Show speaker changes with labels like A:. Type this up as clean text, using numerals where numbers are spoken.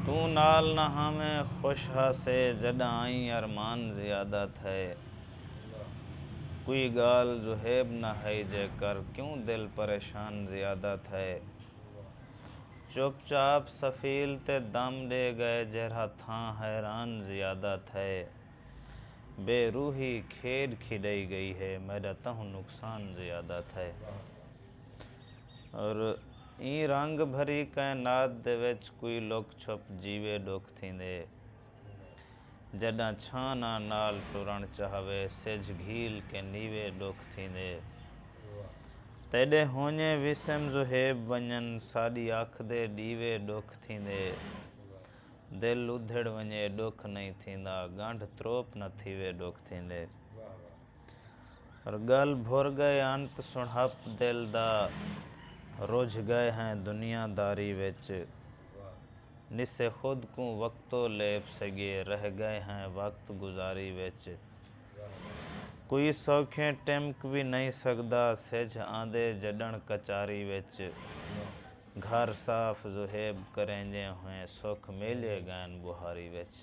A: تو نال نہ ہمیں خوش ہاسے جڈاں آئیں ارمان زیادت ہے کوئی گال جو ہیب نہ ہے جے کر کیوں دل پریشان زیادت ہے چپ چاپ سفیل تے دم دے گئے جہرا تھاں حیران زیادت ہے بے روحی کھیڈ کھڈائی گئی ہے میرا تہوں نقصان زیادت ہے اور این رنگ بھری کائنات دے وچ کوئی لک چھپ جیوے ڈکھ تھیندے جڈاں چھاناں نال ٹرن چاہوے سج گھیل کے نیوے ڈکھ تھیندے تیڈے ہونجے وسم جو ہیب ونجن ساڈی اکھ دے ڈیوے ڈکھ تھیندے دل ادھڑ ونجے ڈکھ نہیں تھیندا گنڈھ تروپ نہ تھیوے ڈکھ تھیندے اور گل بھر گئے انت سڑھپ دل دا رجھ گئے ہیں دنیا داری وچ نسے خود کو وقتو لیپ سگے رہ گئے ہیں وقت گزاری وچ کوئی سوکھیں ٹمک بھی نہیں سکدا سج آندے جڈن کچاری وچ گھر صاف زہیب کرینجے ہوئیں سکھ میلے گئن بہاری وچ